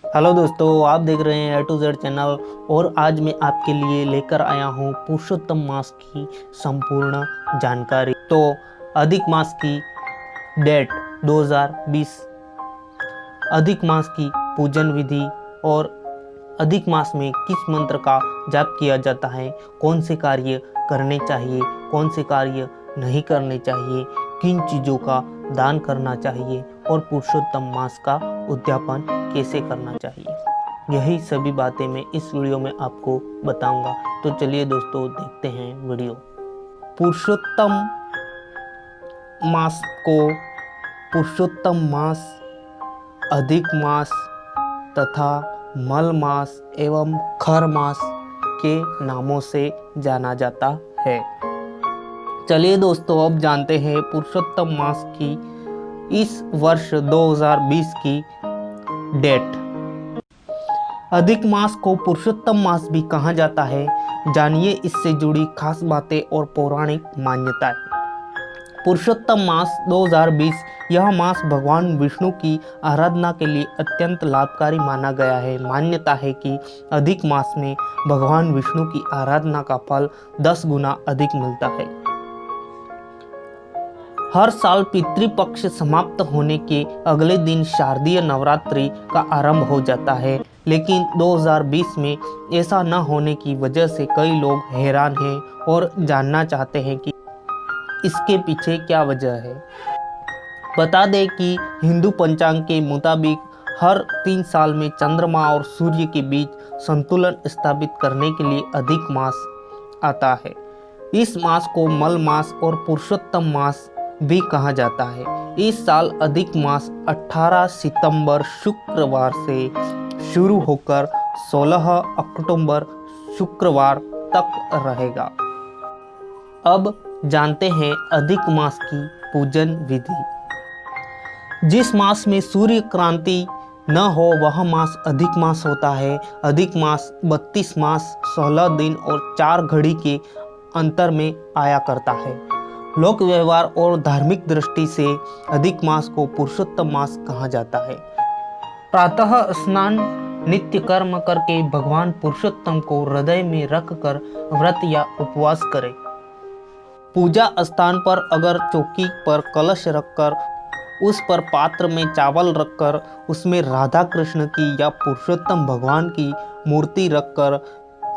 Hello दोस्तों, आप देख रहे हैं A to Z चैनल। और आज मैं आपके लिए लेकर आया हूँ पुरुषोत्तम मास की संपूर्ण जानकारी। तो अधिक मास की डेट 2020, अधिक मास की पूजन विधि और अधिक मास में किस मंत्र का जाप किया जाता है, कौन से कार्य करने चाहिए, कौन से कार्य नहीं करने चाहिए, किन चीज़ों का दान करना चाहिए और पुरुषोत्तम मास का उद्यापन कैसे करना चाहिए, यही सभी बातें मैं इस वीडियो में आपको बताऊंगा। तो चलिए दोस्तों, देखते हैं वीडियो। पुरुषोत्तम मास को पुरुषोत्तम मास, अधिक मास तथा मल मास एवं खर मास के नामों से जाना जाता है। चलिए दोस्तों, अब जानते हैं पुरुषोत्तम मास की इस वर्ष 2020 की डेट। अधिक मास को पुरुषोत्तम मास भी कहा जाता है। जानिए इससे जुड़ी खास बातें और पौराणिक मान्यताएं। पुरुषोत्तम मास 2020, यह मास भगवान विष्णु की आराधना के लिए अत्यंत लाभकारी माना गया है। मान्यता है कि अधिक मास में भगवान विष्णु की आराधना का फल 10 गुना अधिक मिलता है। हर साल पितृपक्ष समाप्त होने के अगले दिन शारदीय नवरात्रि का आरंभ हो जाता है, लेकिन 2020 में ऐसा न होने की वजह से कई लोग हैरान हैं और जानना चाहते हैं कि इसके पीछे क्या वजह है। बता दें कि हिंदू पंचांग के मुताबिक हर 3 साल में चंद्रमा और सूर्य के बीच संतुलन स्थापित करने के लिए अधिक मास आता है। इस मास को मल मास और पुरुषोत्तम मास भी कहा जाता है। इस साल अधिक मास 18 सितंबर शुक्रवार से शुरू होकर 16 अक्टूबर शुक्रवार तक रहेगा। अब जानते हैं अधिक मास की पूजन विधि। जिस मास में सूर्य क्रांति न हो वह मास अधिक मास होता है। अधिक मास 32 मास 16 दिन और 4 घड़ी के अंतर में आया करता है। लोक व्यवहार और धार्मिक दृष्टि से अधिक मास को पुरुषोत्तम मास कहा जाता है। प्रातः स्नान नित्य कर्म करके भगवान पुरुषोत्तम को हृदय में रखकर व्रत या उपवास करें। पूजा स्थान पर अगर चौकी पर कलश रखकर उस पर पात्र में चावल रखकर उसमें राधा कृष्ण की या पुरुषोत्तम भगवान की मूर्ति रखकर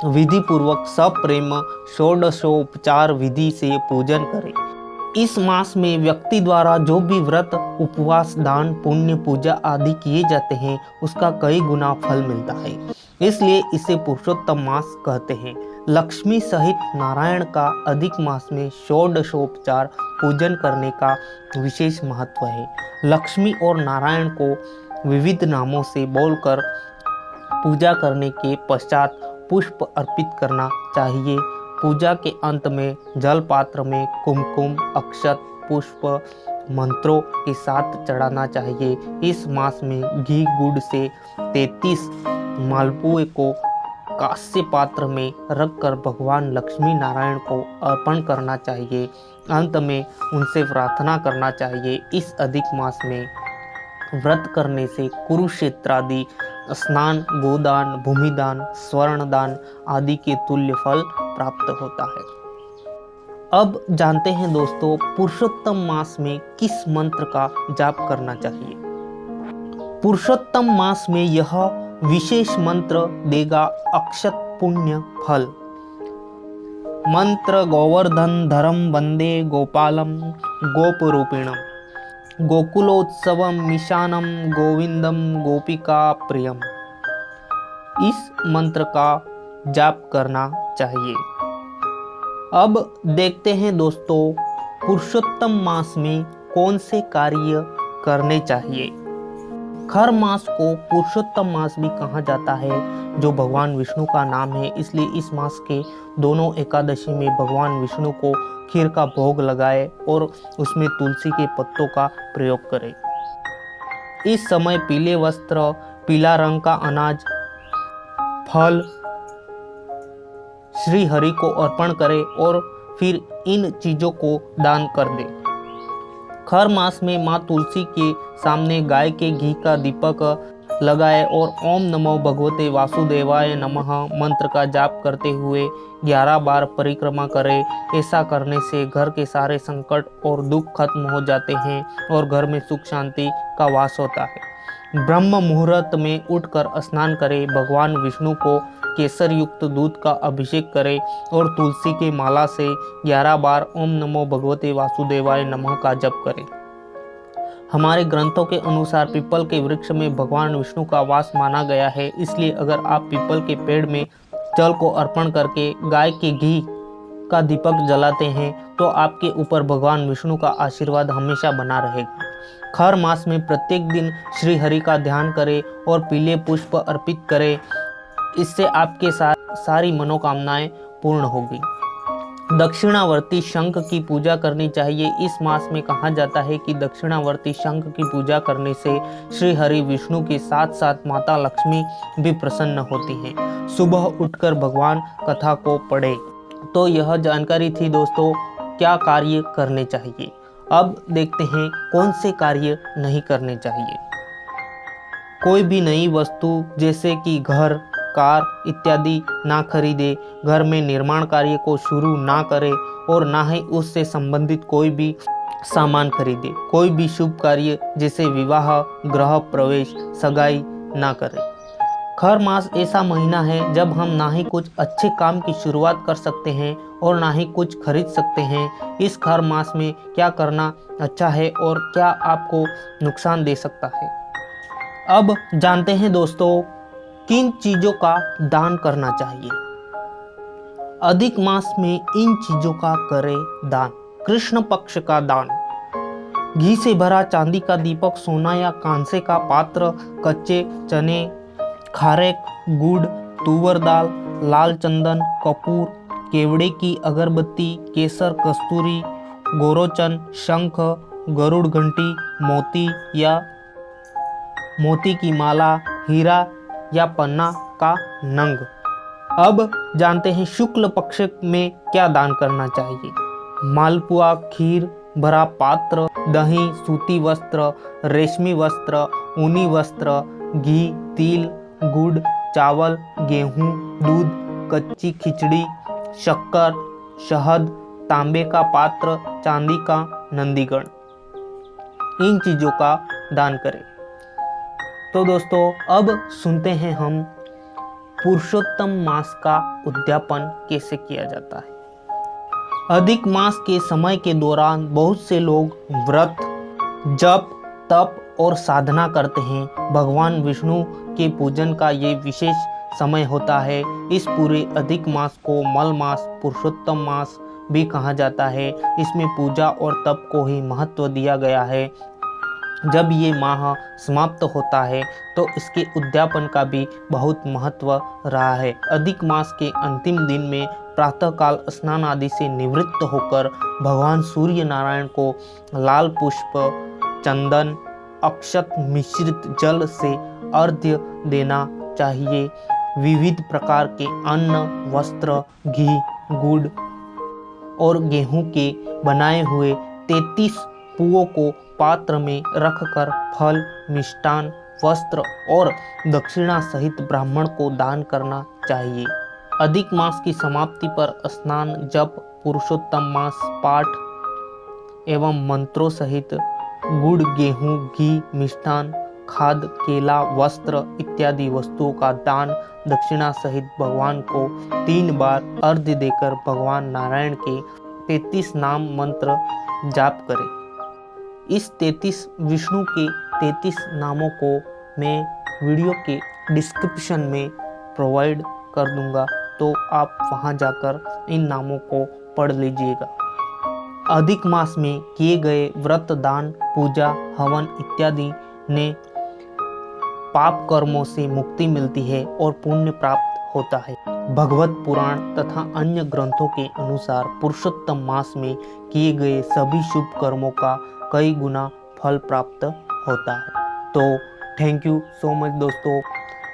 विधि पूर्वक सप्रेम षोडशोपचार विधि से पूजन करें। इस मास में व्यक्ति द्वारा जो भी व्रत, उपवास, दान, पुण्य, पूजा आदि किए जाते हैं उसका कई गुना फल मिलता है, इसलिए इसे पुरुषोत्तम मास कहते हैं। लक्ष्मी सहित नारायण का अधिक मास में षोडशोपचार पूजन करने का विशेष महत्व है। लक्ष्मी और नारायण को विविध नामों से बोलकर पूजा करने के पश्चात पुष्प अर्पित करना चाहिए। पूजा के अंत में जल पात्र में कुमकुम, अक्षत, पुष्प मंत्रों के साथ चढ़ाना चाहिए। इस मास में घी गुड़ से 33 मालपुए को कांस्य पात्र में रखकर भगवान लक्ष्मी नारायण को अर्पण करना चाहिए। अंत में उनसे प्रार्थना करना चाहिए। इस अधिक मास में व्रत करने से कुरुक्षेत्रादि स्नान, गोदान, भूमिदान, स्वर्णदान आदि के तुल्य फल प्राप्त होता है। अब जानते हैं दोस्तों, पुरुषोत्तम मास में किस मंत्र का जाप करना चाहिए। पुरुषोत्तम मास में यह विशेष मंत्र देगा अक्षत पुण्य फल। मंत्र: गोवर्धन धरम वंदे गोपालम गोपरूपिणम गोकुलोत्सवम मिशानम गोविंदम गोपिका प्रियम। इस मंत्र का जाप करना चाहिए। अब देखते हैं दोस्तों, पुरुषोत्तम मास में कौन से कार्य करने चाहिए। खर मास को पुरुषोत्तम मास भी कहा जाता है, जो भगवान विष्णु का नाम है, इसलिए इस मास के दोनों एकादशी में भगवान विष्णु को खीर का भोग लगाए और उसमें तुलसी के पत्तों का प्रयोग करें। इस समय पीले वस्त्र, पीला रंग का अनाज, फल श्री हरि को अर्पण करें और फिर इन चीजों को दान कर दें। खर मास में माँ तुलसी के सामने गाय के घी का दीपक लगाए और ओम नमो भगवते वासुदेवाय नमः मंत्र का जाप करते हुए 11 बार परिक्रमा करें। ऐसा करने से घर के सारे संकट और दुख खत्म हो जाते हैं और घर में सुख शांति का वास होता है। ब्रह्म मुहूर्त में उठकर स्नान करें, भगवान विष्णु को केसर युक्त दूध का अभिषेक करें और तुलसी की माला से 11 बार ओम नमो भगवते वासुदेवाय नमः का जप करें। हमारे ग्रंथों के अनुसार पीपल के वृक्ष में भगवान विष्णु का वास माना गया है, इसलिए अगर आप पीपल के पेड़ में जल को अर्पण करके गाय के घी का दीपक जलाते हैं तो आपके ऊपर भगवान विष्णु का आशीर्वाद हमेशा बना रहेगा। खर मास में प्रत्येक दिन श्री हरि का ध्यान करें और पीले पुष्प अर्पित करें, इससे आपके सारी मनोकामनाएं पूर्ण होगी। दक्षिणावर्ती शंख की पूजा करनी चाहिए। इस मास में कहा जाता है कि दक्षिणावर्ती शंख की पूजा करने से श्री हरि विष्णु के साथ साथ माता लक्ष्मी भी प्रसन्न होती हैं। सुबह उठकर भगवान कथा को पढ़े। तो यह जानकारी थी दोस्तों, क्या कार्य करने चाहिए। अब देखते हैं कौन से कार्य नहीं करने चाहिए। कोई भी नई वस्तु जैसे कि घर, कार इत्यादि ना खरीदे, घर में निर्माण कार्य को शुरू ना करें और ना ही उससे संबंधित कोई भी सामान खरीदे। कोई भी शुभ कार्य जैसे विवाह, गृह प्रवेश, सगाई ना करें। खर मास ऐसा महीना है जब हम ना ही कुछ अच्छे काम की शुरुआत कर सकते हैं और ना ही कुछ खरीद सकते हैं। इस खर मास में क्या करना अच्छा है और क्या आपको नुकसान दे सकता है। अब जानते हैं दोस्तों, किन चीज़ों का दान करना चाहिए। अधिक मास में इन चीज़ों का करें दान। कृष्ण पक्ष का दान, घी से भरा चांदी का दीपक, सोना या कांसे का पात्र, कच्चे चने, खारेक, गुड़, तुवर दाल, लाल चंदन, कपूर, केवड़े की अगरबत्ती, केसर, कस्तूरी, गोरोचन, शंख, गरुड़ घंटी, मोती या मोती की माला, हीरा या पन्ना का नंग। अब जानते हैं शुक्ल पक्ष में क्या दान करना चाहिए। मालपुआ, खीर भरा पात्र, दही, सूती वस्त्र, रेशमी वस्त्र, ऊनी वस्त्र, घी, तिल, गुड़, चावल, गेहूं, दूध, कच्ची खिचड़ी, शक्कर, शहद, तांबे का पात्र, चांदी का नंदीगण, इन चीजों का दान करें। तो दोस्तों अब सुनते हैं हम पुरुषोत्तम मास का उद्यापन कैसे किया जाता है। अधिक मास के समय के दौरान बहुत से लोग व्रत, जप, तप और साधना करते हैं। भगवान विष्णु के पूजन का ये विशेष समय होता है। इस पूरे अधिक मास को मल मास, पुरुषोत्तम मास भी कहा जाता है। इसमें पूजा और तप को ही महत्व दिया गया है। जब ये माह समाप्त होता है तो इसके उद्यापन का भी बहुत महत्व रहा है। अधिक मास के अंतिम दिन में प्रातःकाल स्नान आदि से निवृत्त होकर भगवान सूर्य नारायण को लाल पुष्प, चंदन, अक्षत मिश्रित जल से अर्घ्य देना चाहिए। विविध प्रकार के अन्न, वस्त्र, घी, गुड़ और गेहूं के बनाए हुए 33 पुओं को पात्र में रखकर फल, मिष्टान, वस्त्र और दक्षिणा सहित ब्राह्मण को दान करना चाहिए। अधिक मास की समाप्ति पर स्नान, जप, पुरुषोत्तम मास पाठ एवं मंत्रों सहित गुड़, गेहूं, घी, मिष्टान, खाद, केला, वस्त्र इत्यादि वस्तुओं का दान दक्षिणा सहित भगवान को 3 बार अर्घ्य देकर भगवान नारायण के 33 नाम मंत्र जाप करें। इस 33 विष्णु के 33 नामों को मैं वीडियो के डिस्क्रिप्शन में प्रोवाइड कर दूंगा, तो आप वहां जाकर इन नामों को पढ़ लीजिएगा। अधिक मास में किए गए व्रत, दान, पूजा, हवन इत्यादि ने पाप कर्मों से मुक्ति मिलती है और पुण्य प्राप्त होता है। भगवत पुराण तथा अन्य ग्रंथों के अनुसार पुरुषोत्तम मास में किए गए सभी शुभ कर्मों का कई गुना फल प्राप्त होता है। तो थैंक यू सो मच दोस्तों।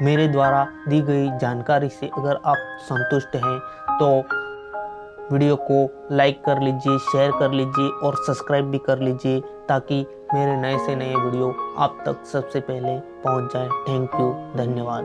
मेरे द्वारा दी गई जानकारी से अगर आप संतुष्ट हैं तो वीडियो को लाइक कर लीजिए, शेयर कर लीजिए और सब्सक्राइब भी कर लीजिए, ताकि मेरे नए से नए वीडियो आप तक सबसे पहले पहुंच जाए। थैंक यू, धन्यवाद।